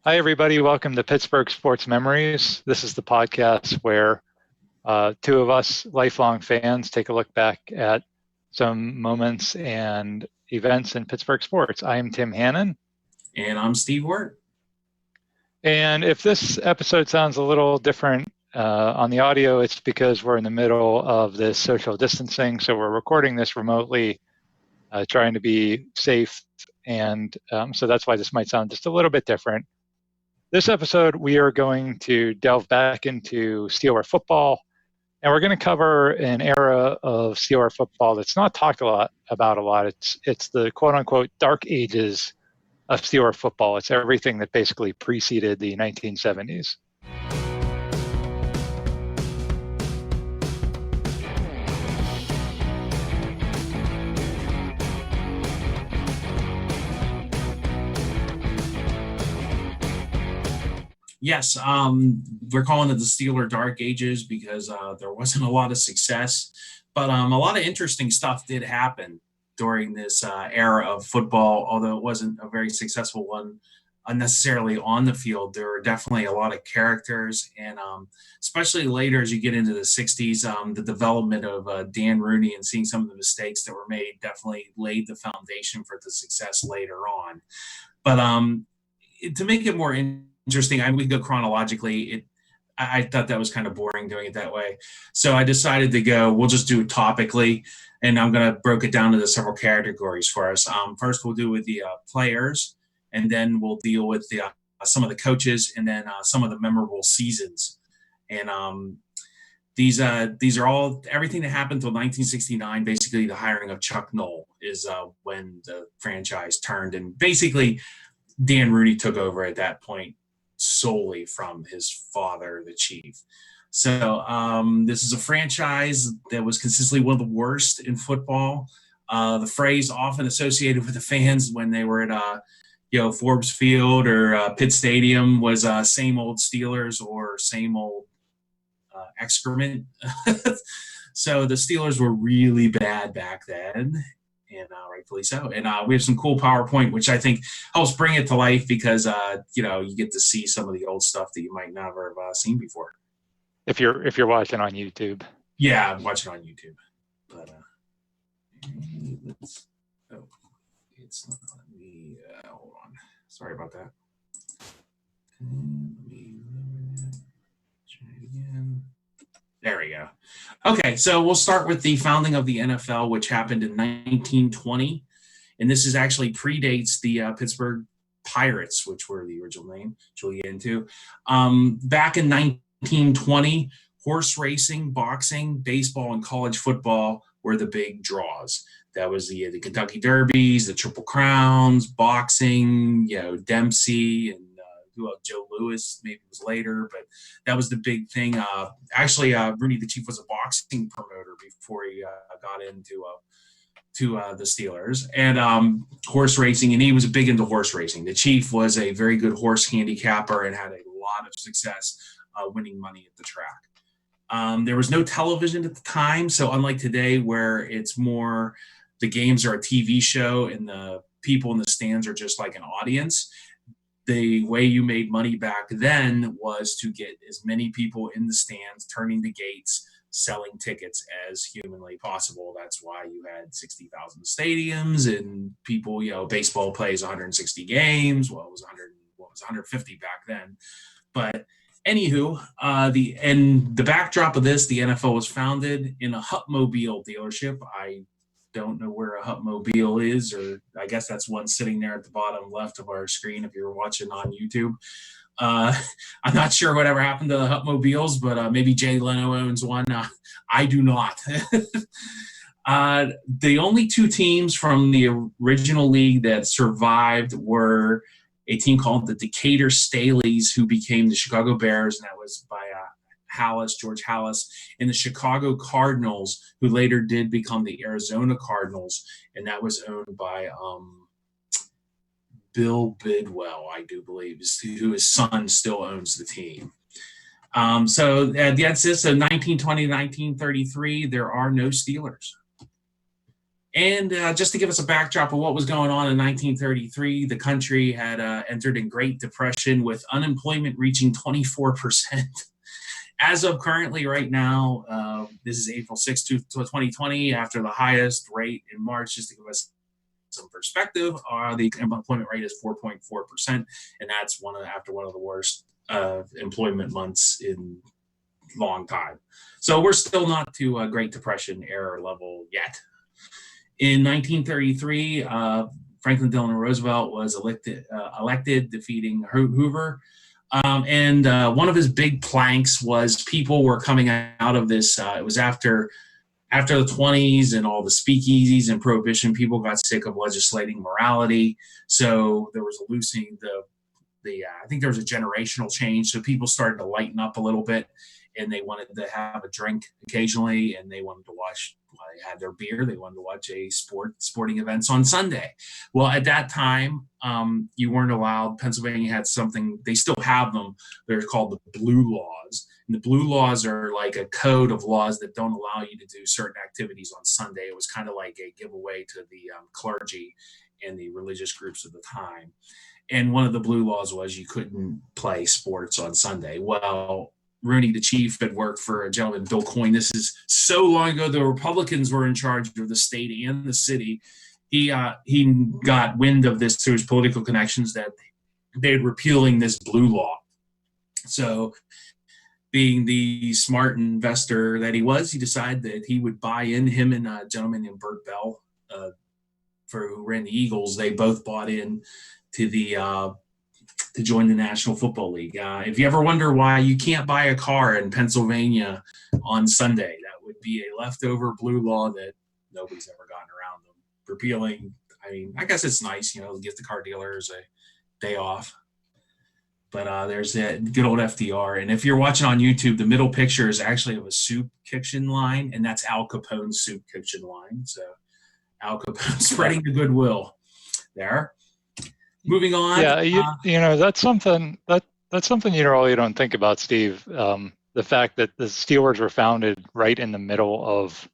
Hi, everybody. Welcome to Pittsburgh Sports Memories. This is the podcast where two of us lifelong fans take a look back at some moments and events in Pittsburgh sports. I am Tim Hannon. And I'm Steve Wirt. And if this episode sounds a little different on the audio, it's because we're in the middle of this social distancing. So we're recording this remotely, trying to be safe. And so that's why this might sound just a little bit different. This episode, we are going to delve back into Steeler football, and we're going to cover an era of Steeler football that's not talked about a lot. It's the quote-unquote dark ages of Steeler football. It's everything that basically preceded the 1970s. Yes, we're calling it the Steeler Dark Ages because there wasn't a lot of success, but a lot of interesting stuff did happen during this era of football, although it wasn't a very successful one unnecessarily on the field. There were definitely a lot of characters, and especially later as you get into the 60s, the development of Dan Rooney and seeing some of the mistakes that were made definitely laid the foundation for the success later on. But to make it more interesting, we can go chronologically. I thought that was kind of boring doing it that way. So I decided to we'll just do it topically, and I'm going to break it down into several categories for us. First, we'll do with the players, and then we'll deal with the some of the coaches, and then some of the memorable seasons. And these are all everything that happened until 1969. Basically, the hiring of Chuck Noll is when the franchise turned, and basically Dan Rooney took over at that point solely from his father, the Chief. So this is a franchise that was consistently one of the worst in football. The phrase often associated with the fans when they were at Forbes Field or Pitt Stadium was same old Steelers or same old excrement. So the Steelers were really bad back then, and rightfully so. And we have some cool PowerPoint, which I think helps bring it to life because you get to see some of the old stuff that you might never have seen before. If you're watching on YouTube. Yeah, I'm watching on YouTube. But it's not letting me. Hold on. Sorry about that. Let me try it again. There we go. Okay, so we'll start with the founding of the NFL, which happened in 1920. And this is actually predates the Pittsburgh Pirates, which were the original name, which we'll get into. Back in 1920, horse racing, boxing, baseball, and college football were the big draws. That was the Kentucky Derbies, the Triple Crowns, boxing, Dempsey, and Joe Louis maybe was later, but that was the big thing. Rooney the Chief was a boxing promoter before he got into the Steelers, and horse racing, and he was big into horse racing. The Chief was a very good horse handicapper and had a lot of success winning money at the track. There was no television at the time, so unlike today where it's more the games are a TV show and the people in the stands are just like an audience, the way you made money back then was to get as many people in the stands, turning the gates, selling tickets as humanly possible. That's why you had 60,000 stadiums and people, baseball plays 160 games. Well, it was 150 back then. But anywho, the backdrop of this, the NFL was founded in a Hupmobile dealership. I don't know where a Hupmobile is, or I guess that's one sitting there at the bottom left of our screen if you're watching on YouTube. I'm not sure whatever happened to the Hupmobiles, but maybe Jay Leno owns one. I do not. The only two teams from the original league that survived were a team called the Decatur Staleys, who became the Chicago Bears, and that was by George Halas, and the Chicago Cardinals, who later did become the Arizona Cardinals, and that was owned by Bill Bidwell, I do believe, who his son still owns the team. So that's it. So 1920 to 1933, there are no Steelers. And just to give us a backdrop of what was going on in 1933, the country had entered in Great Depression with unemployment reaching 24%. As of currently right now, this is April 6th, 2020, after the highest rate in March, just to give us some perspective, the employment rate is 4.4%, and that's after one of the worst employment months in a long time. So we're still not to a Great Depression era level yet. In 1933, Franklin Delano Roosevelt was elected, defeating Hoover. And one of his big planks was people were coming out of this. It was after the 20s and all the speakeasies and prohibition. People got sick of legislating morality. So there was a loosening I think there was a generational change. So people started to lighten up a little bit, and they wanted to have a drink occasionally, and they wanted to watch. They had their beer. They wanted to watch sporting events on Sunday. Well, at that time, you weren't allowed. Pennsylvania had something. They still have them. They're called the Blue Laws. And the Blue Laws are like a code of laws that don't allow you to do certain activities on Sunday. It was kind of like a giveaway to the clergy and the religious groups of the time. And one of the Blue Laws was you couldn't play sports on Sunday. Well, Rooney, the chief, had worked for a gentleman, Bill Coyne. This is so long ago. The Republicans were in charge of the state and the city. He got wind of this through his political connections that they're repealing this blue law. So being the smart investor that he was, he decided that he would buy in. Him and a gentleman named Bert Bell, who ran the Eagles, they both bought in to to join the National Football League. If you ever wonder why you can't buy a car in Pennsylvania on Sunday, that would be a leftover blue law that nobody's ever gotten around them repealing. I mean, I guess it's nice, to give the car dealers a day off. But there's that good old FDR. And if you're watching on YouTube, the middle picture is actually of a soup kitchen line, and that's Al Capone's soup kitchen line. So Al Capone spreading the goodwill there. Moving on. Yeah, that's something you really don't think about, Steve. The fact that the Steelers were founded right in the middle of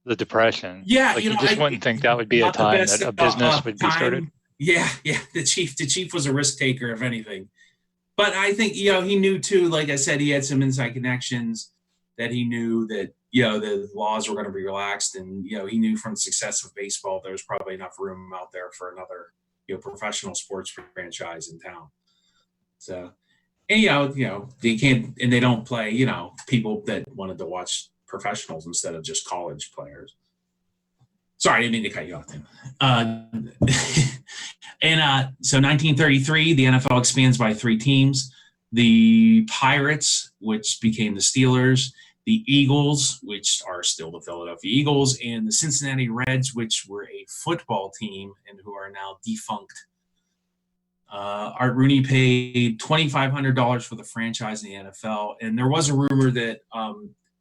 the Depression. Yeah, you just wouldn't think that would be a time that a business would be started. Yeah. The chief was a risk taker, if anything. But I think he knew too. Like I said, he had some inside connections that he knew that the laws were going to be relaxed, and he knew from the success of baseball there was probably enough room out there for another professional sports franchise in town. So, and they can't, and they don't play, people that wanted to watch professionals instead of just college players. Sorry, I didn't mean to cut you off, Tim. So 1933, the NFL expands by 3 teams. The Pirates, which became the Steelers, the Eagles, which are still the Philadelphia Eagles, and the Cincinnati Reds, which were a football team and who are now defunct. Art Rooney paid $2,500 for the franchise in the NFL, and there was a rumor that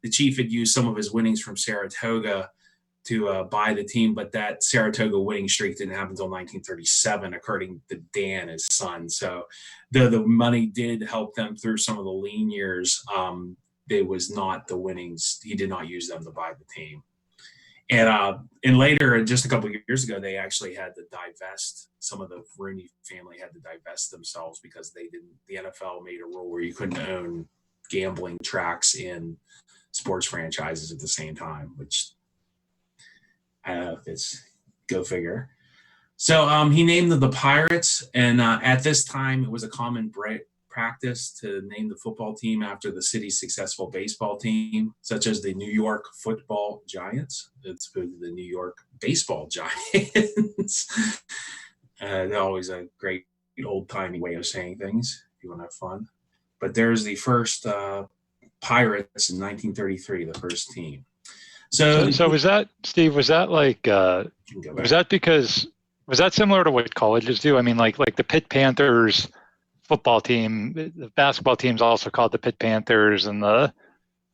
the chief had used some of his winnings from Saratoga to buy the team, but that Saratoga winning streak didn't happen until 1937, according to Dan, his son. So the money did help them through some of the lean years. It was not the winnings. He did not use them to buy the team. And later, just a couple of years ago, they actually had to divest. Some of the Rooney family had to divest themselves because the NFL made a rule where you couldn't own gambling tracks in sports franchises at the same time, which I don't know if it's go figure. So he named them the Pirates, and at this time, it was a common practice to name the football team after the city's successful baseball team, such as the New York Football Giants. It's the New York Baseball Giants. They're always a great old-timey way of saying things if you want to have fun. But there's the first Pirates in 1933, the first team. So was that, Steve, was that like, was that similar to what colleges do? I mean, like the Pitt Panthers football team, the basketball team's also called the Pitt Panthers, and I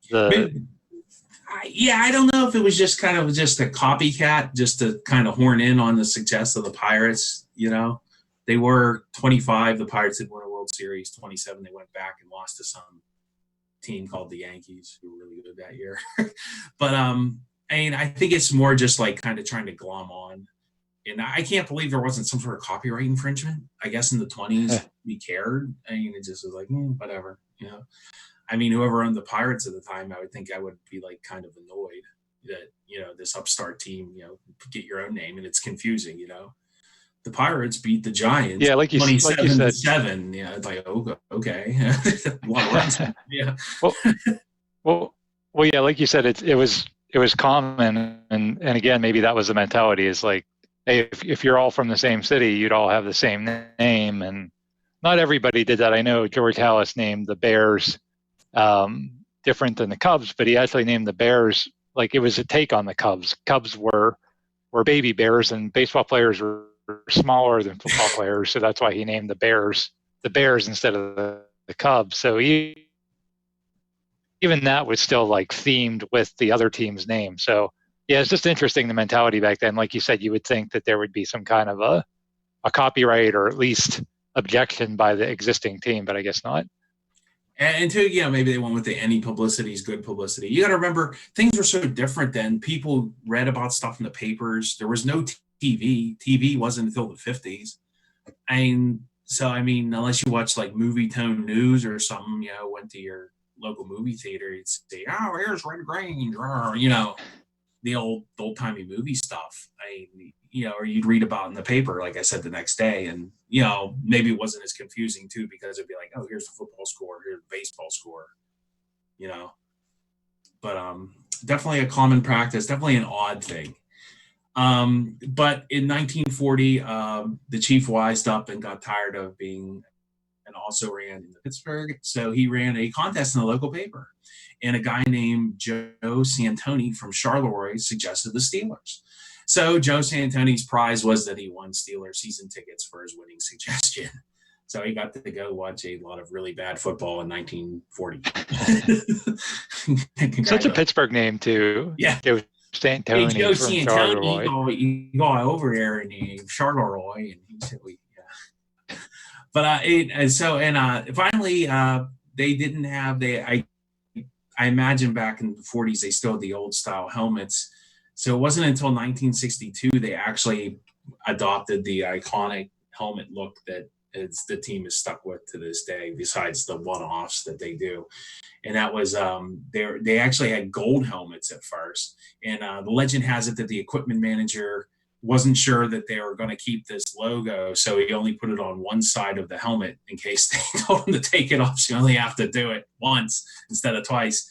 don't know if it was just a copycat, just to kind of horn in on the success of the Pirates. They were 25. The Pirates had won a World Series. 27, they went back and lost to some team called the Yankees, who were really good that year. But I mean, I think it's more just like kind of trying to glom on. And I can't believe there wasn't some sort of copyright infringement. I guess in the 20s we cared. I mean, it just was like, whatever, I mean, whoever owned the Pirates at the time, I would think I would be like kind of annoyed that, this upstart team, get your own name and it's confusing, The Pirates beat the Giants Yeah, like you said. 27-7. Yeah, it's like, okay. A lot of runs. Yeah. Well, yeah, like you said, it was common, and again, maybe that was the mentality, is like, hey, if you're all from the same city, you'd all have the same name, and not everybody did that. I know George Halas named the Bears different than the Cubs, but he actually named the Bears like it was a take on the Cubs. Cubs were baby bears, and baseball players were smaller than football players, so that's why he named the Bears instead of the Cubs. So even that was still like themed with the other team's name. So yeah, it's just interesting, the mentality back then. Like you said, you would think that there would be some kind of a copyright or at least objection by the existing team, but I guess not. And two, maybe they went with the any publicity is good publicity. You got to remember, things were so different then. People read about stuff in the papers. There was no TV. TV wasn't until the 50s. And so, I mean, unless you watch like Movie Tone News or something, went to your local movie theater, you'd say, oh, here's Red Grange, or, the old timey movie stuff. Or you'd read about in the paper, like I said, the next day. And, maybe it wasn't as confusing too, because it'd be like, oh, here's the football score, here's the baseball score, but definitely a common practice, definitely an odd thing. But in 1940, the chief wised up and got tired of being, and also ran in Pittsburgh. So he ran a contest in the local paper, and a guy named Joe Santoni from Charleroi suggested the Steelers. So Joe Santoni's prize was that he won Steelers season tickets for his winning suggestion. So he got to go watch a lot of really bad football in 1940. Such a Pittsburgh name too. Yeah. Joe Santoni Joe from Santoni, Charleroi. he got over there in Charleroi, and he said, yeah. But finally, they didn't have I imagine back in the 40s they still had the old style helmets. So it wasn't until 1962 they actually adopted the iconic helmet look that the team is stuck with to this day, besides the one-offs that they do. And that was they actually had gold helmets at first. And the legend has it that the equipment manager wasn't sure that they were going to keep this logo, so he only put it on one side of the helmet in case they told him to take it off. So you only have to do it once instead of twice.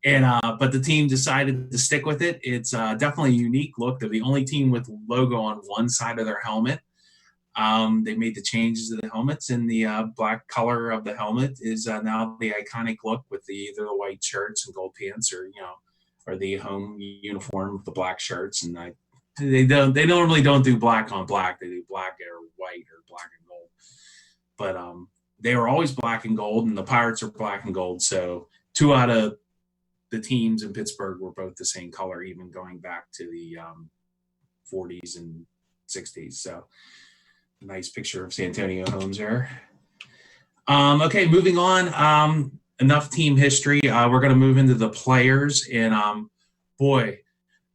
And but the team decided to stick with it. It's definitely a unique look. They're the only team with logo on one side of their helmet. They made the changes to the helmets, and the black color of the helmet is now the iconic look with either the white shirts and gold pants, or the home uniform with the black shirts. And they normally don't do black on black. They do black or white or black and gold. But they were always black and gold, and the Pirates are black and gold. So 2 out of the teams in Pittsburgh were both the same color, even going back to the 40s and 60s. So nice picture of Santonio Holmes there. Okay, moving on. Enough team history. We're going to move into the players. And boy,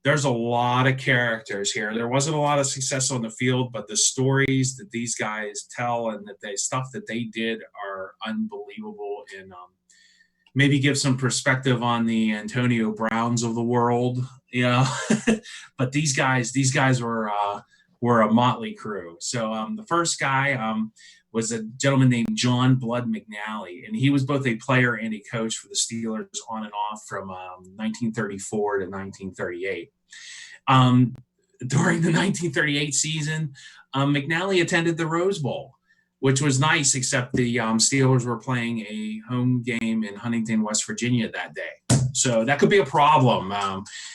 there's a lot of characters here. There wasn't a lot of success on the field, but the stories that these guys tell and stuff that they did are unbelievable. And maybe give some perspective on the Antonio Browns of the world, But these guys were a motley crew. So the first guy was a gentleman named John Blood McNally, and he was both a player and a coach for the Steelers on and off from 1934 to 1938. During the 1938 season, McNally attended the Rose Bowl, which was nice, except the Steelers were playing a home game in Huntington, West Virginia that day. So that could be a problem.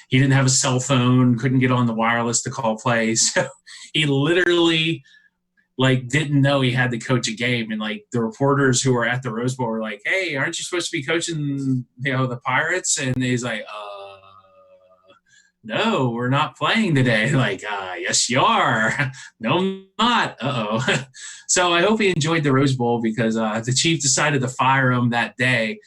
He didn't have a cell phone, couldn't get on the wireless to call plays. So he literally didn't know he had to coach a game. And the reporters who were at the Rose Bowl were like, hey, aren't you supposed to be coaching, the Pirates? And he's like, no, we're not playing today. Yes, you are. No, I'm not. Uh-oh. So I hope he enjoyed the Rose Bowl, because the chief decided to fire him that day,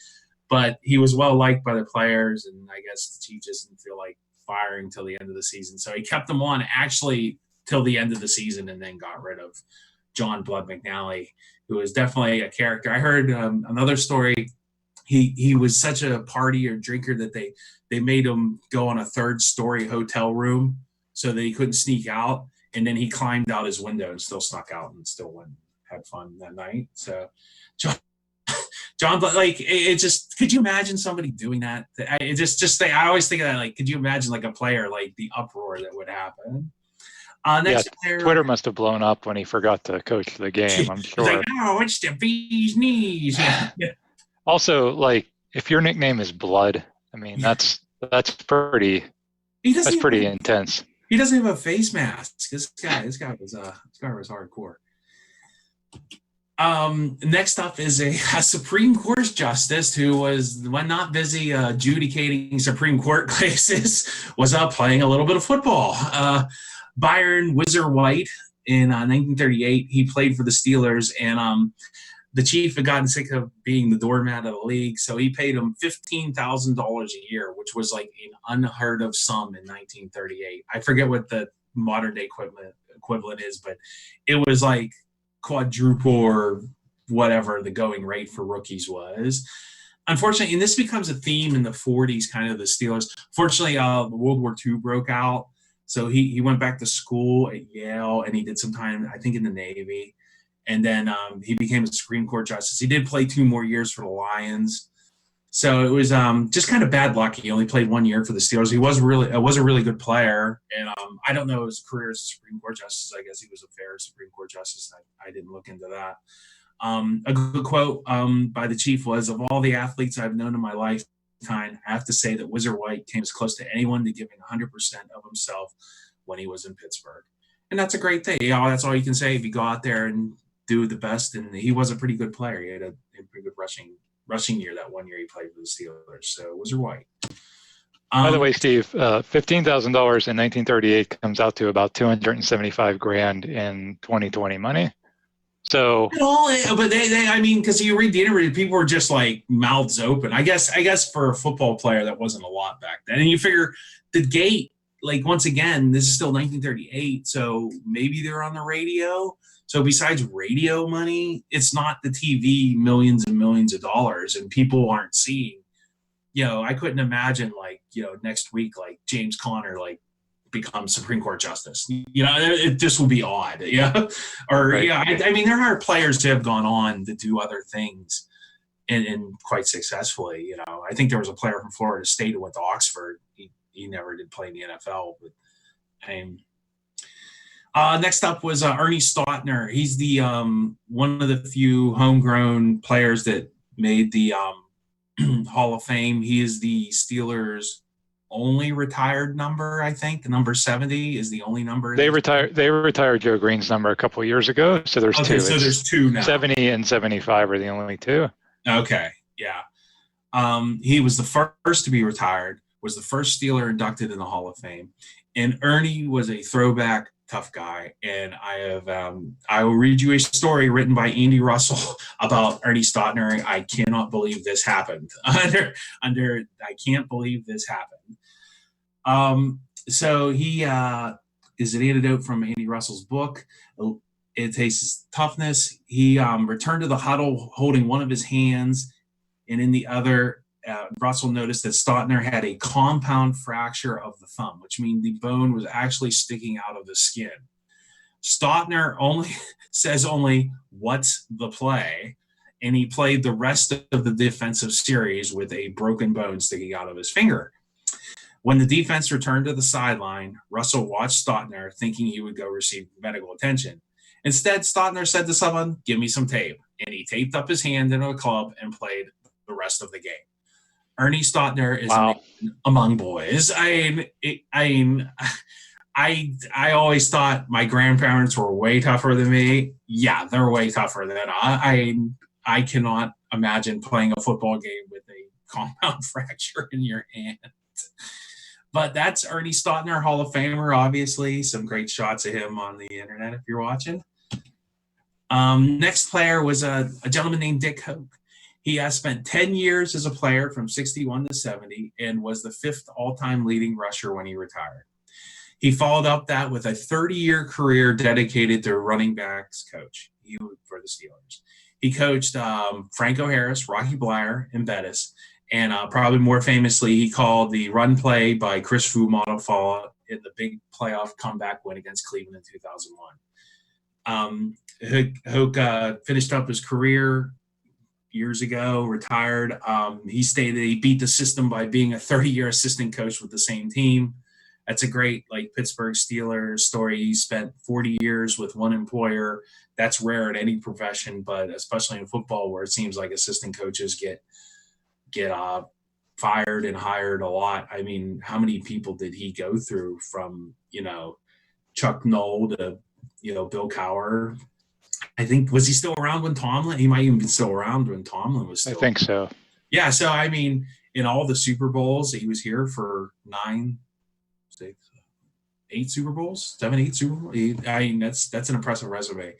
but he was well liked by the players, and I guess the chief just didn't feel like firing till the end of the season. So he kept him on actually till the end of the season and then got rid of John Blood McNally, who was definitely a character. I heard another story. He was such a partier drinker that they made him go on a 3rd-story hotel room so that he couldn't sneak out. And then he climbed out his window and still snuck out and still went had fun that night. So John, like, it just, could you imagine somebody doing that? I always think of that, like, could you imagine like a player, like the uproar that would happen? Next player, Twitter must have blown up when he forgot to coach the game, I'm sure. Like, oh, it's the bee's knees. Yeah. Also, like, if your nickname is Blood, I mean, that's pretty intense. He doesn't have a face mask. This guy was hardcore. Next up is a Supreme Court justice who was, when not busy adjudicating Supreme Court cases, was playing a little bit of football. Byron Whizzer White in 1938, he played for the Steelers, and the chief had gotten sick of being the doormat of the league, so he paid him $15,000 a year, which was like an unheard of sum in 1938. I forget what the modern day equivalent is, but it was like quadruple or whatever the going rate for rookies was. Unfortunately, and this becomes a theme in the 40s, kind of the Steelers. Fortunately, World War II broke out, so he went back to school at Yale, and he did some time, I think, in the Navy. And then he became a Supreme Court justice. He did play 2 more years for the Lions. So it was just kind of bad luck. He only played 1 year for the Steelers. He was a really good player. And I don't know his career as a Supreme Court justice. I guess he was a fair Supreme Court justice. I didn't look into that. A good quote by the chief was, "Of all the athletes I've known in my lifetime, I have to say that Whizzer White came as close to anyone to giving 100% of himself when he was in Pittsburgh." And that's a great thing. That's all you can say if you go out there and do the best. And he was a pretty good player. He had a pretty good rushing year that 1 year he played for the Steelers. So Whizzer White. By the way, Steve, $15,000 in 1938 comes out to about $275,000 in 2020 money. So, but I mean, because you read the interview, people were just like mouths open. I guess for a football player, that wasn't a lot back then. And you figure the gate, like, once again, this is still 1938, so maybe they're on the radio. So besides radio money, it's not the TV millions and millions of dollars, and people aren't seeing. I couldn't imagine, like, next week, like, James Conner, like, becomes Supreme Court justice. It just will be odd. Yeah. Or, right. I mean, there are players who have gone on to do other things and quite successfully. I think there was a player from Florida State who went to Oxford. He never did play in the NFL, but next up was Ernie Stautner. He's the one of the few homegrown players that made the Hall of Fame. He is the Steelers' only retired number, I think. Number 70 is the only number. They retired Joe Green's number a couple of years ago, so there's 2. So there's 2 now. 70 and 75 are the only 2. Okay, yeah. He was the first to be retired, was the first Steeler inducted in the Hall of Fame. And Ernie was a throwback tough guy. And I will read you a story written by Andy Russell about Ernie Stautner. I cannot believe this happened. I can't believe this happened. So he is an anecdote from Andy Russell's book. It takes his toughness. He returned to the huddle holding one of his hands, and in the other, Russell noticed that Stautner had a compound fracture of the thumb, which means the bone was actually sticking out of the skin. Stautner says, "What's the play?" And he played the rest of the defensive series with a broken bone sticking out of his finger. When the defense returned to the sideline, Russell watched Stautner, thinking he would go receive medical attention. Instead, Stautner said to someone, "Give me some tape." And he taped up his hand into a club and played the rest of the game. Ernie Stautner is among boys. I always thought my grandparents were way tougher than me. Yeah, they're way tougher than I cannot imagine playing a football game with a compound fracture in your hand. But that's Ernie Stautner, Hall of Famer, obviously. Some great shots of him on the internet if you're watching. Next player was a gentleman named Dick Hoke. He has spent 10 years as a player from 61 to 70 and was the 5th all-time leading rusher when he retired. He followed up that with a 30-year career dedicated to running backs coach for the Steelers. He coached Franco Harris, Rocky Bleier, and Bettis. And probably more famously, he called the run play by Chris Fuamata in the big playoff comeback win against Cleveland in 2001. Hook finished up his career years ago, retired. He stated he beat the system by being a 30-year assistant coach with the same team. That's a great Pittsburgh Steelers story. He spent 40 years with one employer. That's rare in any profession, but especially in football, where it seems like assistant coaches get fired and hired a lot. I mean, how many people did he go through from, Chuck Noll to, Bill Cowher? I think, was he still around when Tomlin? He might even be still around when Tomlin was still. I think so. Yeah. So, I mean, in all the Super Bowls, he was here for 8 Super Bowls, 8 Super Bowls. That's an impressive resume.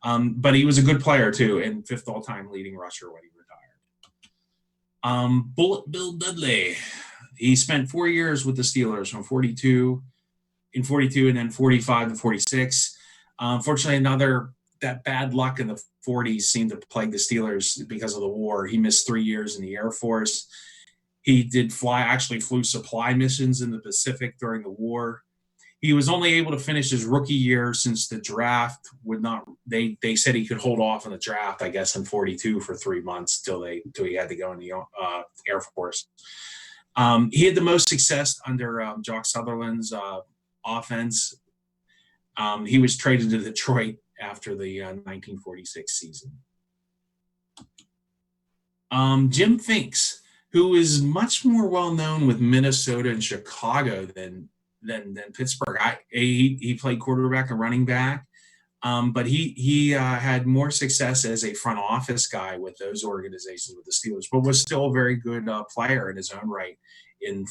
But he was a good player too, and 5th all-time leading rusher when he retired. Bullet Bill Dudley. He spent 4 years with the Steelers from 42 and then 45 to 46. Unfortunately, that bad luck in the 40s seemed to plague the Steelers because of the war. He missed 3 years in the Air Force. He flew supply missions in the Pacific during the war. He was only able to finish his rookie year since the draft would not. They said he could hold off on the draft, I guess, in 42 for 3 months till he had to go in the Air Force. He had the most success under Jock Sutherland's offense. He was traded to Detroit after the 1946 season. Jim Finks, who is much more well known with Minnesota and Chicago than Pittsburgh. He played quarterback and running back, but he had more success as a front office guy with those organizations with the Steelers, but was still a very good player in his own right.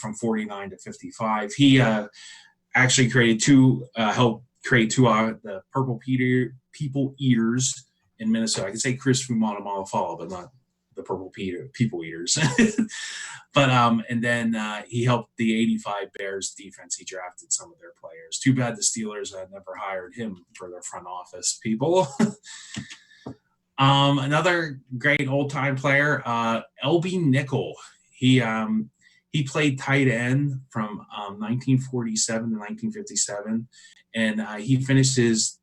From 49 to 55, he actually helped create two the Purple People Eaters in Minnesota. I could say Chris Fuamata, but not the Purple People Eaters. But and then he helped the 85 Bears defense. He drafted some of their players. Too bad the Steelers had never hired him for their front office people. Another great old-time player, L.B. Nickel. He played tight end from 1947 to 1957, and he finished his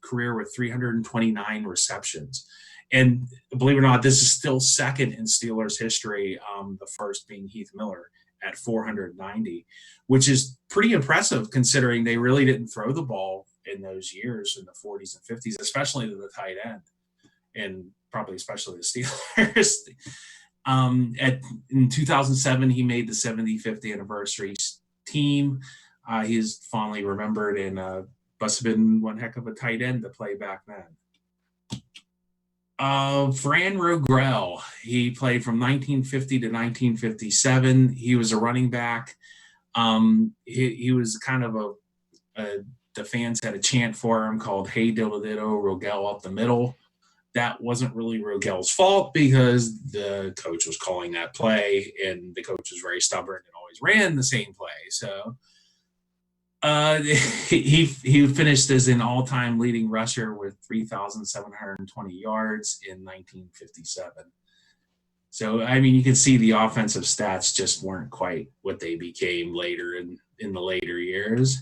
career with 329 receptions. And believe it or not, this is still second in Steelers history, the first being Heath Miller at 490, which is pretty impressive considering they really didn't throw the ball in those years in the 40s and 50s, especially to the tight end, and probably especially the Steelers. In 2007, he made the 75th anniversary team. He is fondly remembered and must have been one heck of a tight end to play back then. Fran Rogrell, he played from 1950 to 1957. He was a running back. He was kind of the fans had a chant for him called "Hey Diddle Diddle, Rogell up the middle." That wasn't really Rogell's fault because the coach was calling that play, and the coach was very stubborn and always ran the same play. So he finished as an all-time leading rusher with 3,720 yards in 1957. So, I mean, you can see the offensive stats just weren't quite what they became later in the later years.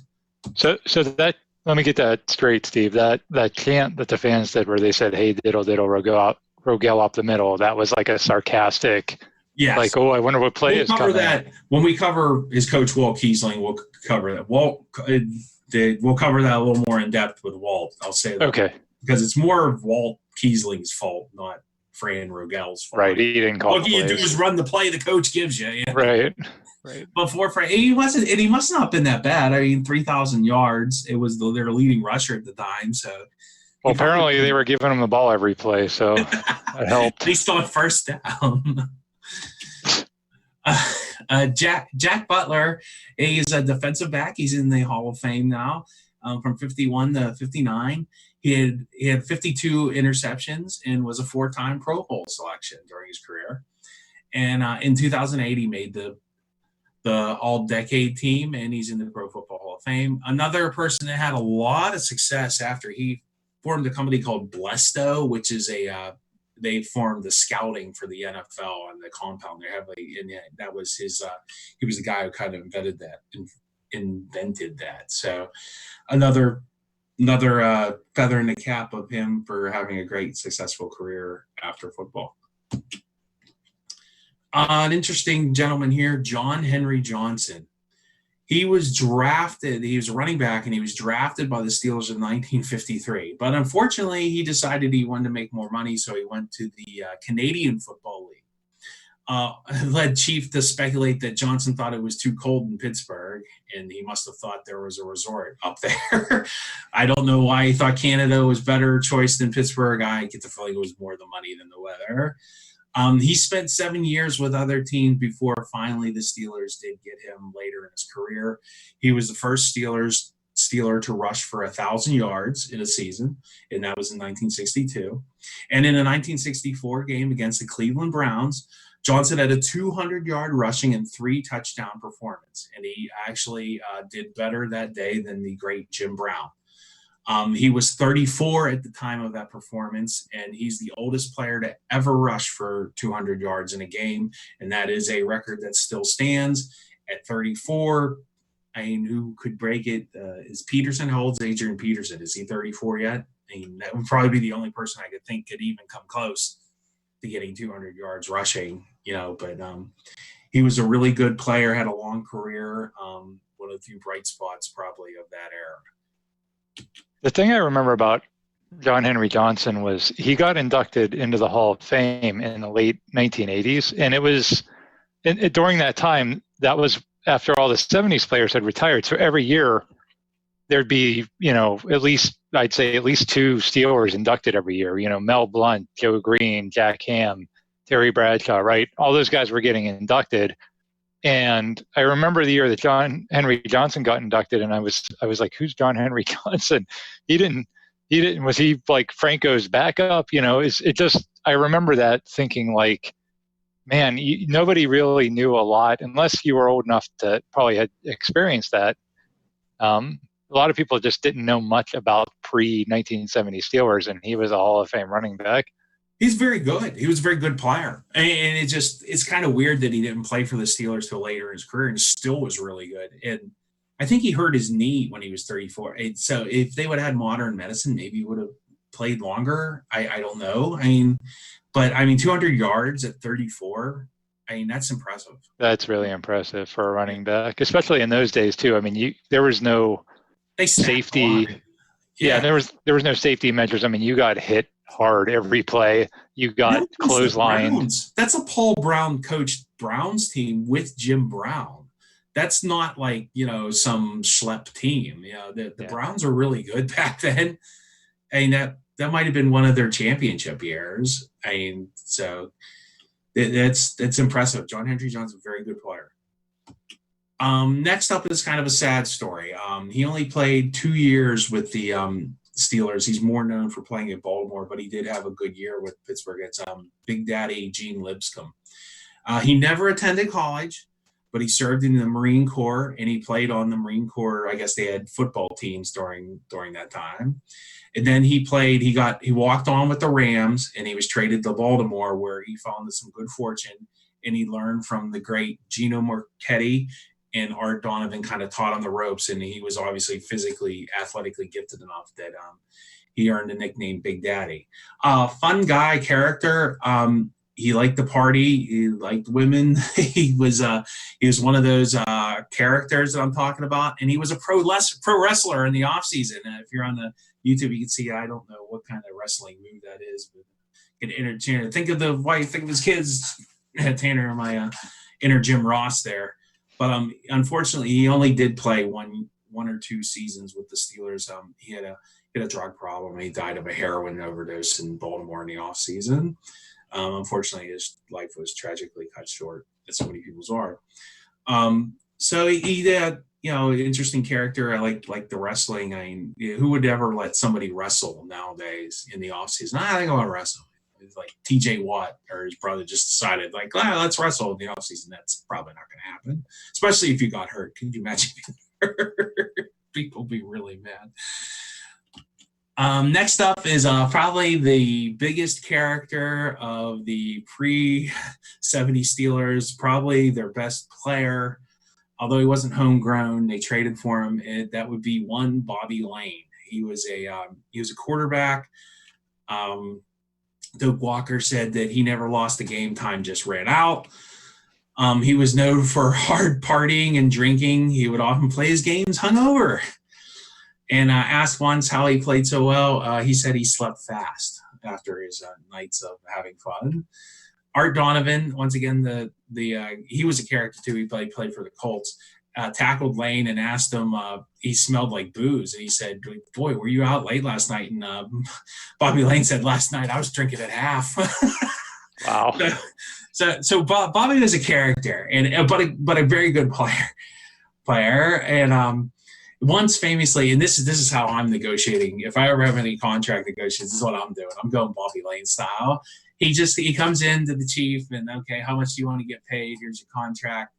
So that, let me get that straight, Steve. That chant that the fans did where they said, "Hey, diddle, diddle, Rogell up the middle," that was like a sarcastic, yes. Like, oh, I wonder what play is coming. We'll cover that when we cover his coach, Walt Kiesling. We'll cover that. We'll cover that a little more in depth with Walt. I'll say that. Okay. Because it's more of Walt Kiesling's fault, not Fran Rogell's fault. Right. He didn't call. All you do is run the play the coach gives you. Yeah. Right. Before Fran, he must not have been that bad. I mean, 3,000 yards. It was their leading rusher at the time. So. Well, apparently they were giving him the ball every play, so that helped. At least on first down. Jack Butler, he's a defensive back. He's in the Hall of Fame now, from 51 to 59. He had 52 interceptions and was a 4-time Pro Bowl selection during his career. And in 2008, he made the All-Decade team, and he's in the Pro Football Hall of Fame. Another person that had a lot of success after he formed a company called Blesto, which is they formed the scouting for the NFL on the compound. They have and that was his. He was the guy who kind of invented that. So another feather in the cap of him for having a great, successful career after football. An interesting gentleman here, John Henry Johnson. He was drafted. He was a running back, and he was drafted by the Steelers in 1953. But unfortunately, he decided he wanted to make more money, so he went to the Canadian Football League. Led Chief to speculate that Johnson thought it was too cold in Pittsburgh, and he must have thought there was a resort up there. I don't know why he thought Canada was better choice than Pittsburgh. I get the feeling it was more the money than the weather. He spent 7 years with other teams before finally the Steelers did get him later in his career. He was the first Steeler to rush for 1,000 yards in a season, and that was in 1962. And in a 1964 game against the Cleveland Browns, Johnson had a 200-yard rushing and 3-touchdown performance, and he actually did better that day than the great Jim Brown. He was 34 at the time of that performance, and he's the oldest player to ever rush for 200 yards in a game, and that is a record that still stands at 34. I mean, who could break it? Is Peterson? How old is Adrian Peterson? Is he 34 yet? I mean, that would probably be the only person I could think could even come close to getting 200 yards rushing, but he was a really good player, had a long career, one of the few bright spots probably of that era. The thing I remember about John Henry Johnson was he got inducted into the Hall of Fame in the late 1980s. And it was during that time, that was after all the 70s players had retired. So every year there'd be, at least 2 Steelers inducted every year, Mel Blount, Joe Green, Jack Ham, Terry Bradshaw, right? All those guys were getting inducted. And I remember the year that John Henry Johnson got inducted, and I was like, "Who's John Henry Johnson?" He didn't. Was he like Franco's backup? I remember that thinking like, man, nobody really knew a lot unless you were old enough to probably had experienced that. A lot of people just didn't know much about pre-1970 Steelers, and he was a Hall of Fame running back. He's very good. He was a very good player. And it's kind of weird that he didn't play for the Steelers till later in his career and still was really good. And I think he hurt his knee when he was 34. And so if they would have had modern medicine, maybe he would have played longer. I don't know. 200 yards at 34, that's impressive. That's really impressive for a running back, especially in those days too. There was no safety. Yeah, there was no safety measures. You got hit hard every play. You got clotheslined. That's a Paul Brown coached Browns team with Jim Brown. That's not like, some schlep team. The Browns were really good back then. That might have been one of their championship years. So that's impressive. John Henry Johnson, very good player. Next up is kind of a sad story. He only played 2 years with the Steelers. He's more known for playing at Baltimore, but he did have a good year with Pittsburgh. It's Big Daddy Gene Lipscomb. He never attended college, but he served in the Marine Corps, and he played on the Marine Corps. I guess they had football teams during that time. And then he walked on with the Rams, and he was traded to Baltimore, where he found some good fortune, and he learned from the great Gino Marchetti, and Art Donovan kind of taught him the ropes, and he was obviously physically, athletically gifted enough that he earned the nickname Big Daddy. Fun guy, character. He liked to party. He liked women. He was one of those characters that I'm talking about, and he was a pro wrestler in the off season. If you're on the YouTube, you can see. I don't know what kind of wrestling move that is, but can entertain. Think of the wife. Think of his kids. Tanner, my inner Jim Ross there. But unfortunately, he only did play one or two seasons with the Steelers. He had a drug problem. He died of a heroin overdose in Baltimore in the off season. Unfortunately, his life was tragically cut short, as so many people's are. So he interesting character. I like the wrestling. I mean, who would ever let somebody wrestle nowadays in the off season? I think I want to wrestle. It's like TJ Watt or his brother just decided, like, let's wrestle in the off season. That's probably not going to happen, especially if you got hurt. Can you imagine? People be really mad. Next up is probably the biggest character of the pre-70 Steelers, probably their best player. Although he wasn't homegrown, they traded for him. That would be one Bobby Lane. He was a quarterback. Doug Walker said that he never lost a game. Time just ran out. He was known for hard partying and drinking. He would often play his games hungover. And asked once how he played so well, he said he slept fast after his nights of having fun. Art Donovan, once again, he was a character too. He played for the Colts. Tackled Lane and asked him, he smelled like booze. And he said, boy, were you out late last night? And Bobby Lane said, last night I was drinking at half. Wow. So Bobby was a character, but a very good player. And once famously, and this is how I'm negotiating. If I ever have any contract negotiations, this is what I'm doing. I'm going Bobby Lane style. He comes into the chief and, okay, how much do you want to get paid? Here's your contract.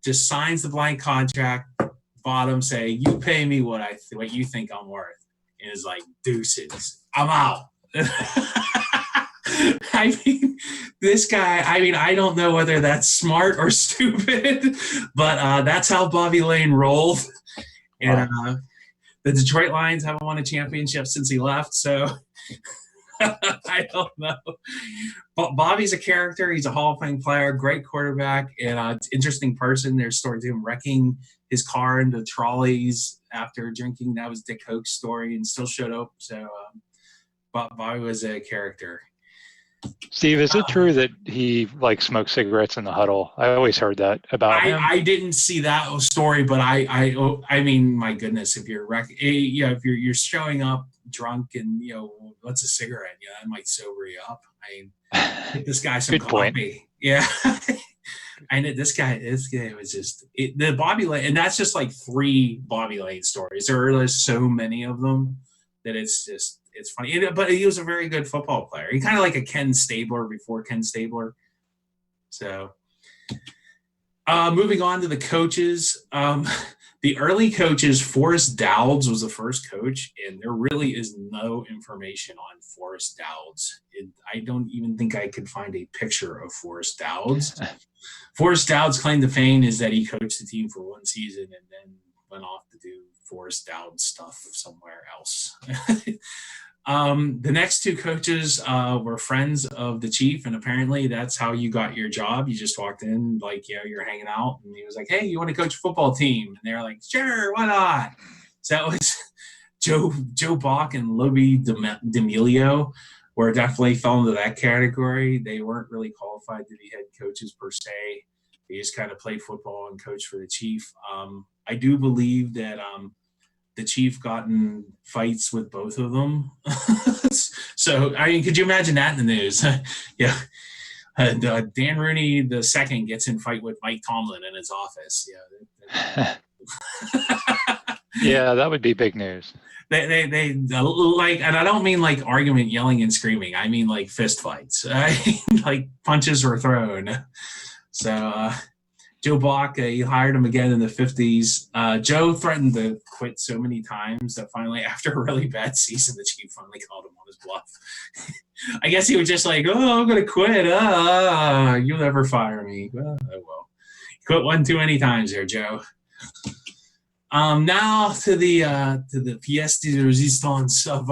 Just signs the blank contract. Bottom say, you pay me what you think I'm worth. And is like, deuces, I'm out. I mean, this guy, I don't know whether that's smart or stupid, but that's how Bobby Lane rolled. And the Detroit Lions haven't won a championship since he left, so I don't know. But Bobby's a character. He's a Hall of Fame player, great quarterback, and it's an interesting person. There's stories of him wrecking his car into trolleys after drinking. That was Dick Hoke's story, and still showed up. So Bobby was a character. Steve, is it true that he smoked cigarettes in the huddle? I always heard that about him. I didn't see that story, but I mean, my goodness, if you're if you're showing up drunk and what's a cigarette? That might sober you up. I mean, this guy some Good coffee. point. Yeah. I know this guy was just the Bobby Lane, and that's just like 3 Bobby Lane stories. There are so many of them that it's funny. But he was a very good football player. He kind of like a Ken Stabler before Ken Stabler. So moving on to the coaches. The early coaches, Forrest Dowds was the first coach, and there really is no information on Forrest Dowds. I don't even think I could find a picture of Forrest Dowds. Forrest Dowds' claim to fame is that he coached the team for 1 season and then went off to do Forrest Dowds stuff somewhere else. The next 2 coaches were friends of the chief, and apparently that's how you got your job. You just walked in, you're hanging out, and he was like, hey, you want to coach a football team? And they're like, sure, why not? So that was Joe Bach and Lobie D'Amelio were definitely fell into that category. They weren't really qualified to be head coaches per se. They just kind of played football and coached for the chief. I do believe that the chief got in fights with both of them. So, I mean, could you imagine that in the news? Yeah. Dan Rooney II gets in fight with Mike Tomlin in his office. Yeah. Yeah, that would be big news. They and I don't mean like argument, yelling and screaming. I mean like fist fights. Like punches were thrown. So, Joe Bach, he hired him again in the 50s. Joe threatened to quit so many times that finally, after a really bad season, the chief finally called him on his bluff. I guess he was just like, oh, I'm going to quit. You'll never fire me. Oh, well. You quit 1 too many times there, Joe. Now to the pièce de résistance of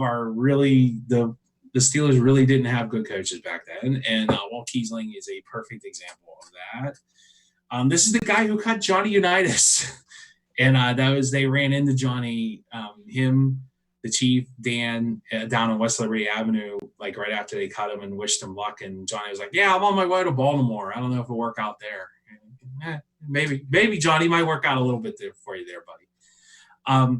our really, the Steelers really didn't have good coaches back then, and Walt Kiesling is a perfect example of that. This is the guy who cut Johnny Unitas, and they ran into Johnny, him, the chief, Dan, down on West Liberty Avenue, like right after they cut him and wished him luck, and Johnny was like, "Yeah, I'm on my way to Baltimore. I don't know if it'll work out there." Maybe Johnny might work out a little bit there for you there, buddy.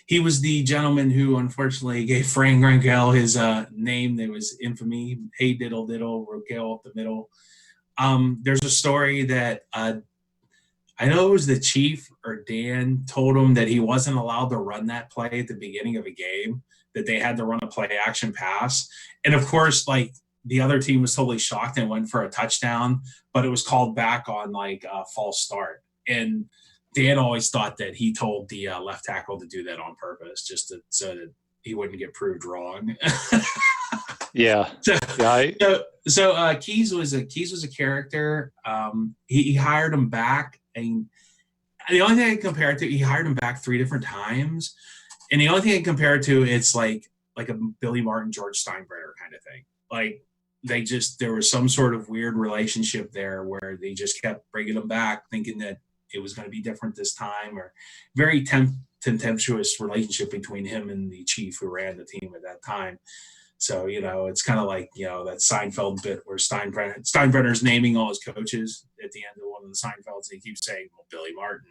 He was the gentleman who unfortunately gave Frank Rangel his name. There was infamy. Hey, diddle, diddle, Rangel up the middle. There's a story that I I know it was the Chief or Dan told him that he wasn't allowed to run that play at the beginning of a game, that they had to run a play action pass. And of course, like the other team was totally shocked and went for a touchdown, but it was called back on like a false start. And Dan always thought that he told the left tackle to do that on purpose, so that he wouldn't get proved wrong. Yeah. So Keys was a character. He hired him back, and the only thing I can compare it to, he hired him back 3 different times, and the only thing I can compare it to, it's like a Billy Martin, George Steinbrenner kind of thing. Like there was some sort of weird relationship there where they just kept bringing him back, thinking that it was going to be different this time, or very contemptuous relationship between him and the Chief who ran the team at that time. So, it's kind of like, that Seinfeld bit where Steinbrenner's naming all his coaches at the end of one of the Seinfelds. And he keeps saying, well, Billy Martin,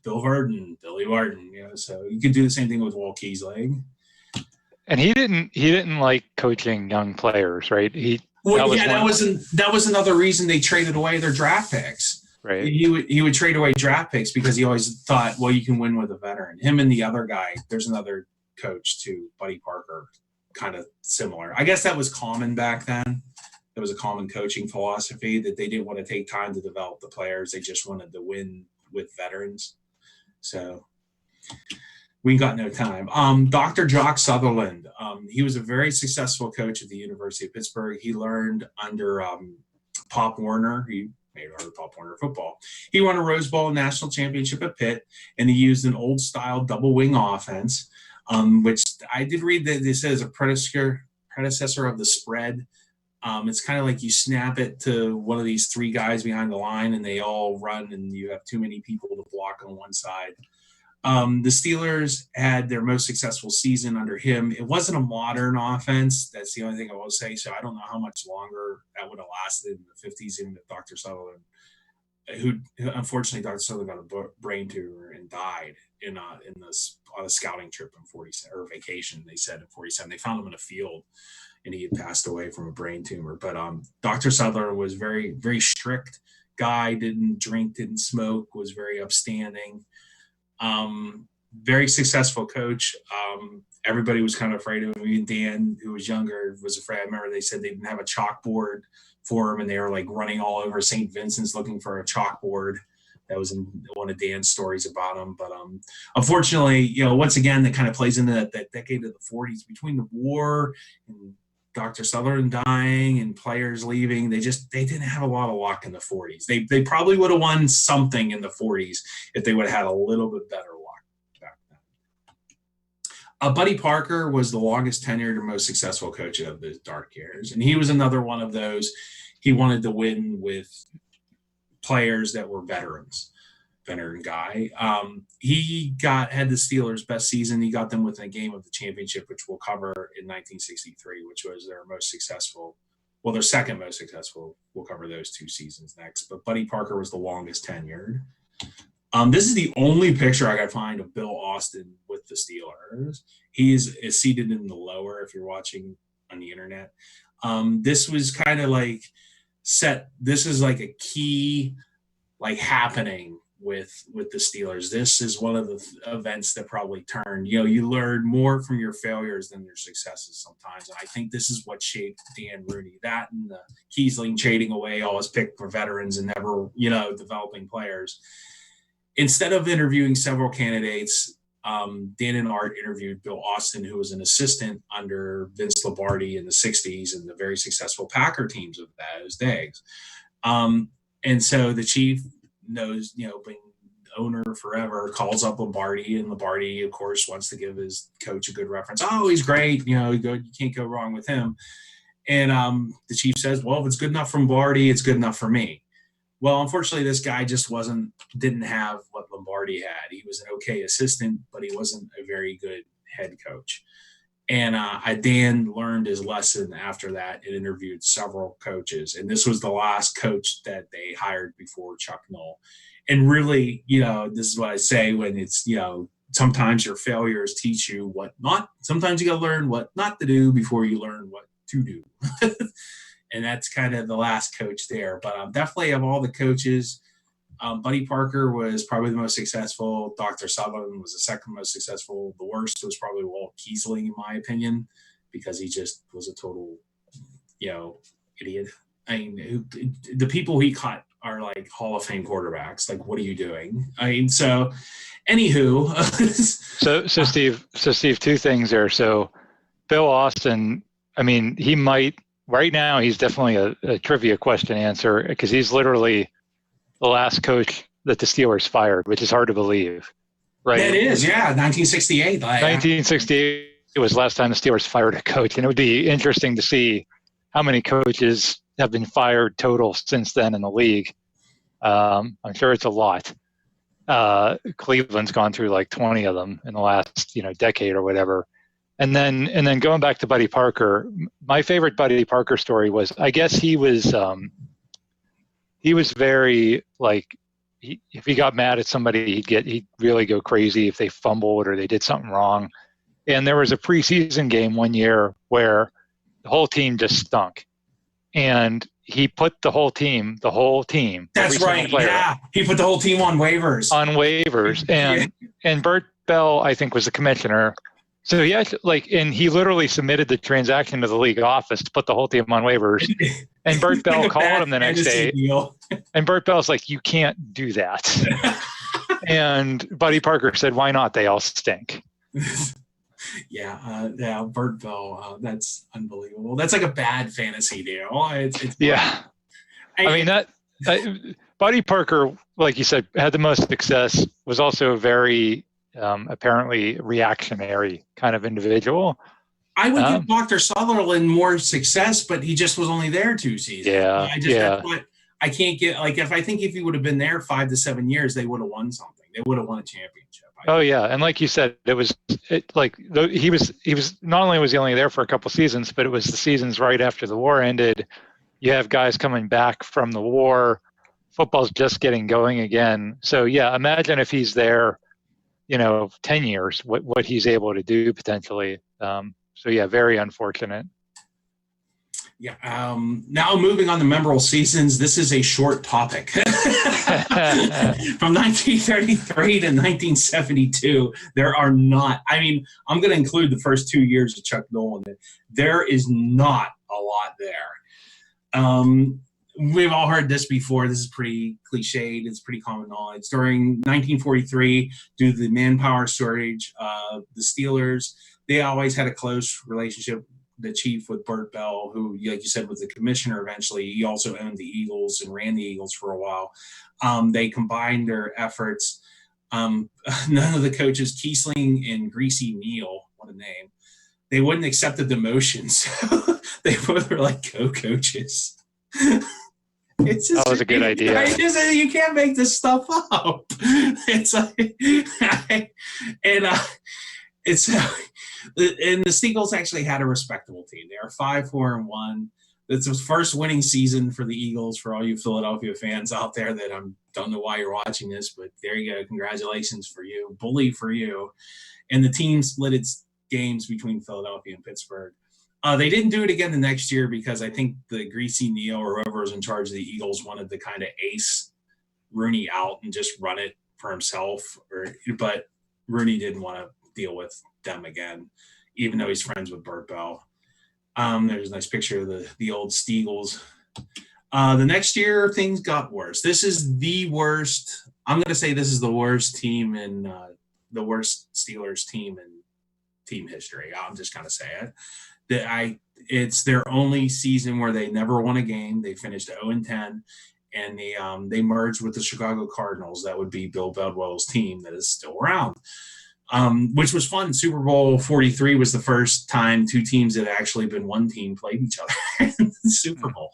Bill Verdon, Billy Martin, so you could do the same thing with Walt Kiesling. And he didn't like coaching young players, right? That was another reason they traded away their draft picks. Right. He would trade away draft picks because he always thought, well, you can win with a veteran. Him and the other guy, there's another coach too, Buddy Parker, kind of similar. I guess that was common back then. There was a common coaching philosophy that they didn't want to take time to develop the players. They just wanted to win with veterans. So we got no time. Dr. Jock Sutherland, he was a very successful coach at the University of Pittsburgh. He learned under Pop Warner. He made Pop Warner football. He won a Rose Bowl national championship at Pitt, and he used an old-style double wing offense, which I did read that this is a predecessor of the spread. It's kind of like you snap it to one of these 3 guys behind the line, and they all run, and you have too many people to block on one side. The Steelers had their most successful season under him. It wasn't a modern offense. That's the only thing I will say. So I don't know how much longer that would have lasted in the 50s, even if Dr. Sutherland, who unfortunately Dr. Sutherland got a brain tumor and died on a scouting trip in 47 or vacation. They said in 47 they found him in a field, and he had passed away from a brain tumor. But Dr. Sutherland was very, very strict guy. Didn't drink, didn't smoke. Was very upstanding. Very successful coach. Everybody was kind of afraid of him. Even Dan, who was younger, was afraid. I remember they said they didn't have a chalkboard for him, and they were like running all over St. Vincent's looking for a chalkboard. That was in one of Dan's stories about him. But unfortunately, once again, that kind of plays into that decade of the 40s between the war and Dr. Sutherland dying and players leaving. They didn't have a lot of luck in the 40s. They probably would have won something in the 40s if they would have had a little bit better luck back then. Buddy Parker was the longest tenured and most successful coach of the dark years, and he was another one of those. He wanted to win with players that were veteran guy. He had the Steelers' best season. He got them within a game of the championship, which we'll cover in 1963, which was their most successful. Well, their second most successful. We'll cover those 2 seasons next. But Buddy Parker was the longest tenured. This is the only picture I could find of Bill Austin with the Steelers. He is seated in the lower if you're watching on the internet. This was kind of like this is like a key happening with the Steelers. This is one of the events that probably turned, you learn more from your failures than your successes sometimes. And I think this is what shaped Dan Rooney, that and the Kiesling trading away all his pick for veterans and never, developing players. Instead of interviewing several candidates, Dan and Art interviewed Bill Austin, who was an assistant under Vince Lombardi in the 60s and the very successful Packer teams of those days. And so the Chief knows, being owner forever, calls up Lombardi, and Lombardi, of course, wants to give his coach a good reference. Oh, he's great. You can't go wrong with him. And the Chief says, well, if it's good enough for Lombardi, it's good enough for me. Well, unfortunately, this guy just didn't have what Lombardi had. He was an okay assistant, but he wasn't a very good head coach. And Dan learned his lesson after that and interviewed several coaches. And this was the last coach that they hired before Chuck Noll. And really, this is what I say when it's, sometimes your failures teach you what not. Sometimes you got to learn what not to do before you learn what to do. and that's kind of the last coach there. But definitely of all the coaches, Buddy Parker was probably the most successful. Dr. Sutherland was the second most successful. The worst was probably Walt Keesling, in my opinion, because he just was a total, idiot. I mean, the people he caught are like Hall of Fame quarterbacks. Like, what are you doing? I mean, so anywho. So Steve, two things there. So Bill Austin, I mean, he might, right now, he's definitely a trivia question answer because he's literally the last coach that the Steelers fired, which is hard to believe, right? It is, yeah, 1968. 1968 was the last time the Steelers fired a coach, and it would be interesting to see how many coaches have been fired total since then in the league. I'm sure it's a lot. Cleveland's gone through like 20 of them in the last, decade or whatever. And then going back to Buddy Parker, my favorite Buddy Parker story was, I guess he was very like, if he got mad at somebody, he'd really go crazy if they fumbled or they did something wrong. And there was a preseason game one year where the whole team just stunk. And he put the whole team. That's right. Yeah, he put the whole team on waivers. And Bert Bell, I think, was the commissioner. So he had and he literally submitted the transaction to the league office to put the whole team on waivers. And Bert Bell called him the next day. And Bert Bell's like, "You can't do that." And Buddy Parker said, "Why not? They all stink." Yeah, Bert Bell, that's unbelievable. That's like a bad fantasy deal. It's yeah. Buddy Parker, like you said, had the most success, was also a very apparently reactionary kind of individual. I would give Dr. Sutherland more success, but he just was only there 2 seasons. Yeah. I can't get, if he would have been there 5 to 7 years, they would have won something. They would have won a championship. Oh yeah, and like you said, he was not only was he only there for a couple seasons, but it was the seasons right after the war ended. You have guys coming back from the war. Football's just getting going again. So yeah, imagine if he's there, 10 years, what he's able to do potentially. So yeah, very unfortunate. Yeah. Now moving on to memorable seasons, this is a short topic. From 1933 to 1972, there are not. I mean, I'm going to include the first 2 years of Chuck Nolan. There is not a lot there. We've all heard this before. This is pretty cliched. It's pretty common knowledge. During 1943, due to the manpower shortage, the Steelers, they always had a close relationship, the chief with Bert Bell, who, like you said, was the commissioner eventually. He also owned the Eagles and ran the Eagles for a while. They combined their efforts. None of the coaches, Keesling and Greasy Neal, what a name, they wouldn't accept the demotions. They both were like co-coaches. That was a good idea. You can't make this stuff up. It's like, and the Steagles actually had a respectable team. They are 5-4-1. It's the first winning season for the Eagles. For all you Philadelphia fans out there that don't know why you're watching this, but there you go. Congratulations for you, bully for you. And the team split its games between Philadelphia and Pittsburgh. They didn't do it again the next year because I think the Greasy Neal or whoever was in charge of the Eagles wanted to kind of ace Rooney out and just run it for himself. But Rooney didn't want to deal with them again, even though he's friends with Bert Bell. There's a nice picture of the old Steagles. The next year, things got worse. This is the worst. I'm going to say this is the worst team in the worst Steelers team in team history. I'm just going to say it. It's their only season where they never won a game. They finished 0-10, and they merged with the Chicago Cardinals. That would be Bill Bedwell's team that is still around, which was fun. Super Bowl 43 was the first time two teams that had actually been one team played each other in the Super Bowl.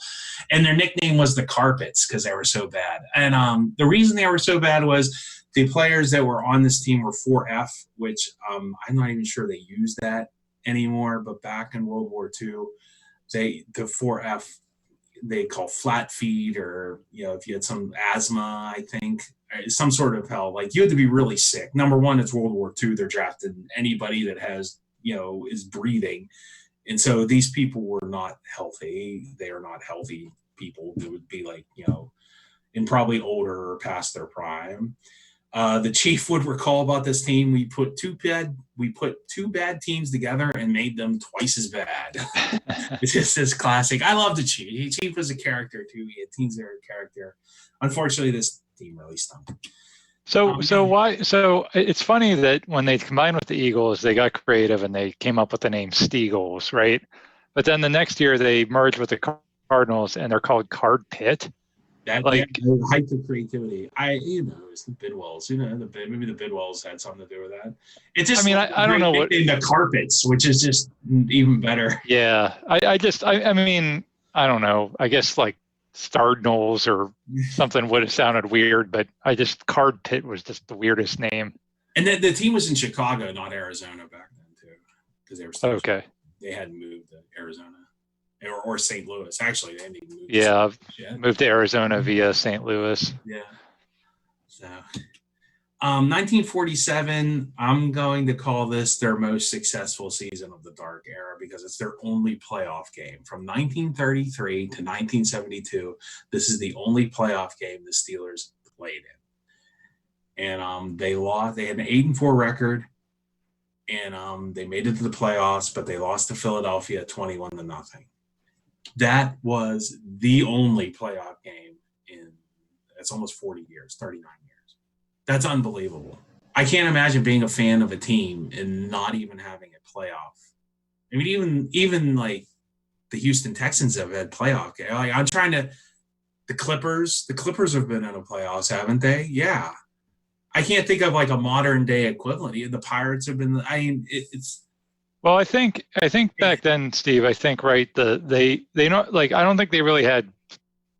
And their nickname was the Carpets because they were so bad. And the reason they were so bad was the players that were on this team were 4F, which I'm not even sure they use that anymore, but back in World War II, the 4F they call flat feet, or if you had some asthma, I think some sort of hell, like you had to be really sick. Number one, it's World War II. They're drafting anybody that has is breathing, And so these people were not healthy. They are not healthy people. They would be like, and probably older or past their prime. The chief would recall about this team. We put two bad teams together and made them twice as bad. It's just this classic. I love the chief. Chief was a character too. He had teams that are a character. Unfortunately, this team really stunk. So it's funny that when they combined with the Eagles, they got creative and they came up with the name Steagles, right? But then the next year they merged with the Cardinals and they're called Card Pit. That the height of creativity. It's the Bidwells. Maybe the Bidwells had something to do with that. It's just. I don't know what in the carpets, which is just even better. Yeah, I don't know. I guess like Stardnolls or something would have sounded weird, but Card Pit was just the weirdest name. And then the team was in Chicago, not Arizona back then too, because they were still okay. They hadn't moved to Arizona or St. Louis. Actually, they hadn't even moved. Yeah, moved to Arizona via St. Louis. Yeah. So, 1947. I'm going to call this their most successful season of the dark era because it's their only playoff game. From 1933 to 1972, this is the only playoff game the Steelers played in. And they lost. They had an 8-4 record, and they made it to the playoffs, but they lost to Philadelphia 21-0. That was the only playoff game it's almost 40 years, 39 years. That's unbelievable. I can't imagine being a fan of a team and not even having a playoff. I mean, even like the Houston Texans have had playoff games. Like the Clippers have been in the playoffs, haven't they? Yeah. I can't think of like a modern day equivalent. The Pirates have been. It's. Well, I think back then, Steve. I think right. They not like I don't think they really had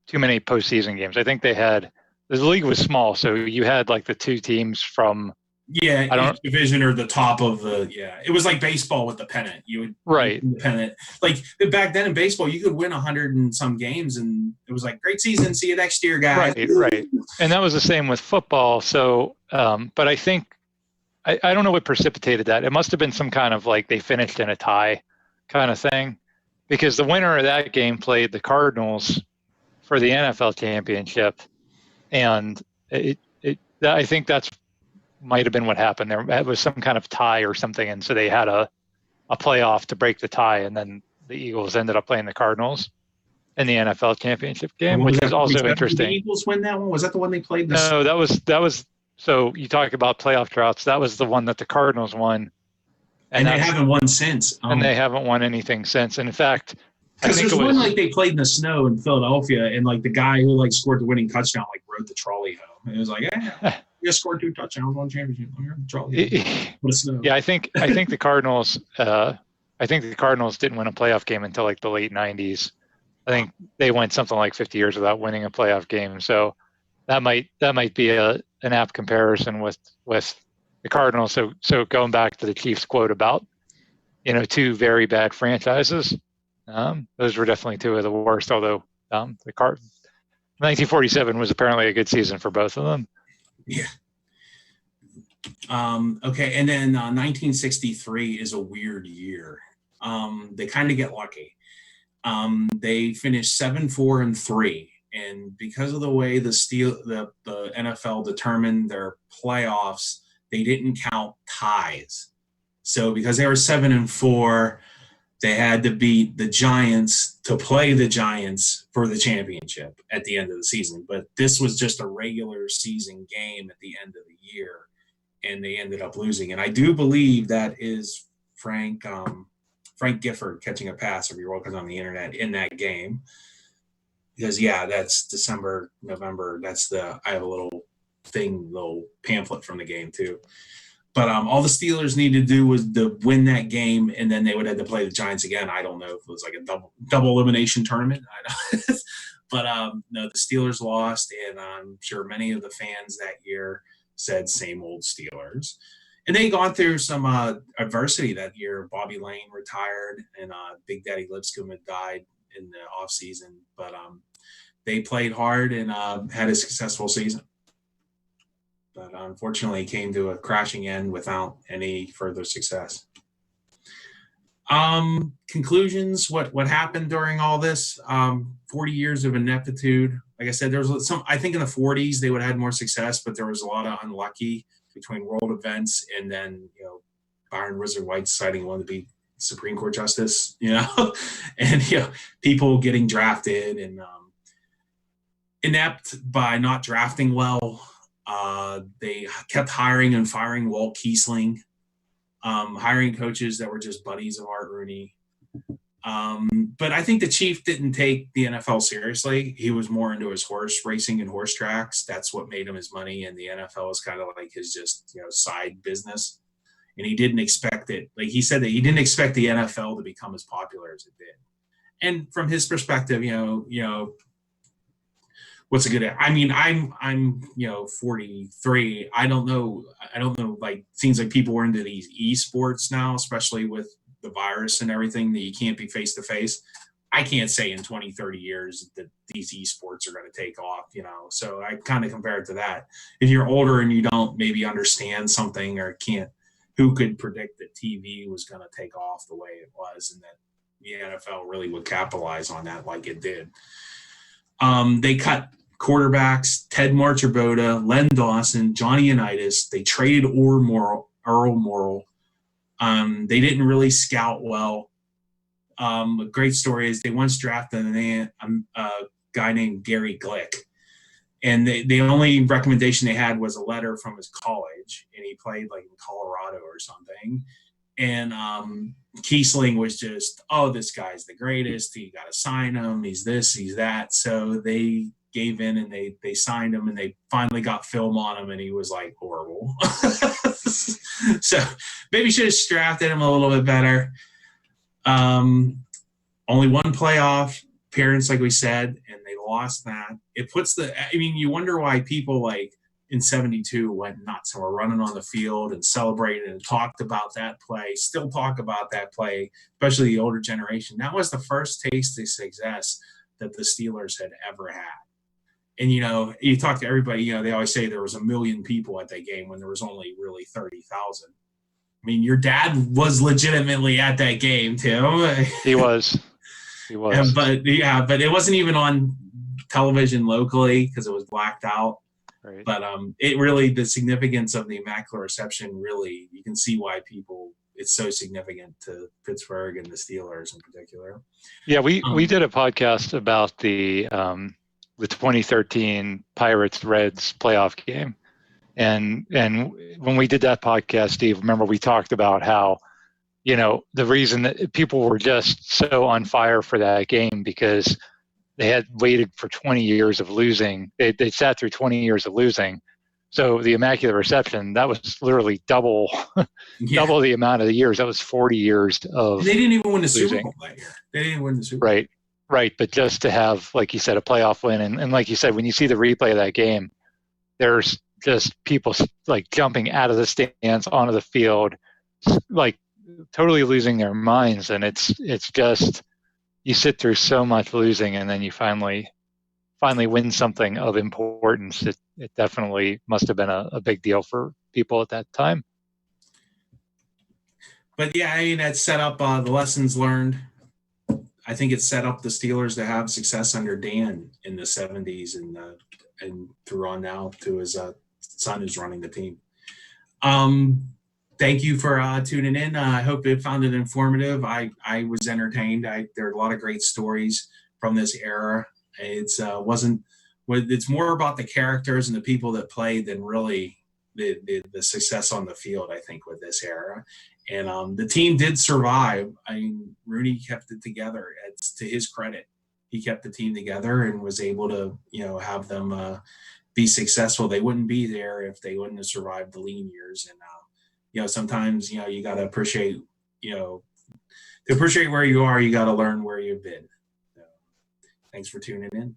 too many postseason games. I think the league was small, so you had like the two teams from. Yeah, each division or the top of it was like baseball with the pennant. You would the pennant. Like back then in baseball, you could win 100 and some games, and it was like great season. See you next year, guys. Right. And that was the same with football. So, but I think I don't know what precipitated that. It must have been some kind of like they finished in a tie kind of thing, because the winner of that game played the Cardinals for the NFL championship, and I think that's. Might have been what happened there. It was some kind of tie or something, and so they had a playoff to break the tie, and then the Eagles ended up playing the Cardinals in the NFL championship game, which is also interesting. Did the Eagles win that one? Was that the one they played? No, that was. So you talk about playoff droughts. That was the one that the Cardinals won, and they haven't won since. And they haven't won anything since. And in fact, because there's one like they played in the snow in Philadelphia, and like the guy who like scored the winning touchdown like rode the trolley home. And it was like, you scored 2 touchdowns, 1 championship. Yeah, I think the Cardinals. I think the Cardinals didn't win a playoff game until like the late '90s. I think they went something like 50 years without winning a playoff game. So that might be an apt comparison with the Cardinals. So going back to the Chiefs quote about 2 very bad franchises, those were definitely 2 of the worst. Although the 1947 was apparently a good season for both of them. Yeah. Okay, and then 1963 is a weird year. They kind of get lucky. They finished 7-4-3, and because of the way the NFL determined their playoffs, they didn't count ties. So because they were 7-4, they had to beat the Giants to play the Giants for the championship at the end of the season. But this was just a regular season game at the end of the year, and they ended up losing. And I do believe that is Frank Gifford catching a pass, if you're looking on the internet, in that game. Because, that's December, November. I have a little pamphlet from the game too. But all the Steelers needed to do was to win that game, and then they would have to play the Giants again. I don't know if it was like a double elimination tournament. But no, the Steelers lost, and I'm sure many of the fans that year said same old Steelers. And they gone through some adversity that year. Bobby Lane retired, and Big Daddy Lipscomb had died in the offseason. But they played hard and had a successful season. But unfortunately came to a crashing end without any further success. Conclusions, what happened during all this, 40 years of ineptitude. Like I said, there was some, I think in the 40s they would have had more success, but there was a lot of unlucky between world events and then, Byron Wizard White deciding he wanted to be Supreme Court justice, and, people getting drafted and inept by not drafting well. They kept hiring and firing Walt Kiesling, hiring coaches that were just buddies of Art Rooney. But I think the Chief didn't take the NFL seriously. He was more into his horse racing and horse tracks. That's what made him his money. And the NFL is kind of like his just, side business. And he didn't expect it. Like he said that he didn't expect the NFL to become as popular as it did. And from his perspective, what's a good, I mean, I'm 43. I don't know. Like, seems like people are into these esports now, especially with the virus and everything, that you can't be face to face. I can't say in 20, 30 years that these esports are going to take off, so I kind of compare it to that. If you're older and you don't maybe understand something or who could predict that TV was going to take off the way it was, and that the NFL really would capitalize on that like it did. They cut quarterbacks, Ted Marchibota, Len Dawson, Johnny Unitas. They traded Earl Morrall. They didn't really scout well. A great story is they once drafted a guy named Gary Glick. And the only recommendation they had was a letter from his college. And he played like in Colorado or something. And Kiesling was just, this guy's the greatest. You got to sign him. He's this, he's that. So they gave in and they signed him, and they finally got film on him, and he was like horrible. So maybe should have drafted him a little bit better. Only one playoff appearance, like we said, and they lost that. It puts you wonder why people like in 72 went nuts and were running on the field and celebrated and talked about that play, still talk about that play, especially the older generation. That was the first taste of success that the Steelers had ever had. And, you talk to everybody, they always say there was 1 million people at that game when there was only really 30,000. I mean, your dad was legitimately at that game, Tim. He was. But it wasn't even on television locally because it was blacked out. Right. But it really, the significance of the Immaculate Reception, really, you can see why it's so significant to Pittsburgh and the Steelers in particular. Yeah, we did a podcast about the 2013 Pirates-Reds playoff game. And when we did that podcast, Steve, remember we talked about how, the reason that people were just so on fire for that game because they had waited for 20 years of losing. They sat through 20 years of losing. So the Immaculate Reception, that was literally double the amount of the years. That was 40 years of They didn't even win the losing. Super Bowl that year. They didn't win the Super Bowl. Right. But just to have, like you said, a playoff win. And like you said, when you see the replay of that game, there's just people like jumping out of the stands onto the field, like totally losing their minds. And it's just, you sit through so much losing, and then you finally win something of importance. It definitely must have been a big deal for people at that time. But yeah, that set up the lessons learned. I think it set up the Steelers to have success under Dan in the 70s and through on now to his son who's running the team. Thank you for tuning in. I hope you found it informative. I was entertained. There are a lot of great stories from this era. It's more about the characters and the people that played than really the success on the field, I think, with this era. And the team did survive. I mean, Rooney kept it together. It's to his credit. He kept the team together and was able to, have them be successful. They wouldn't be there if they wouldn't have survived the lean years. And, sometimes, you got to appreciate, to appreciate where you are, you got to learn where you've been. So, thanks for tuning in.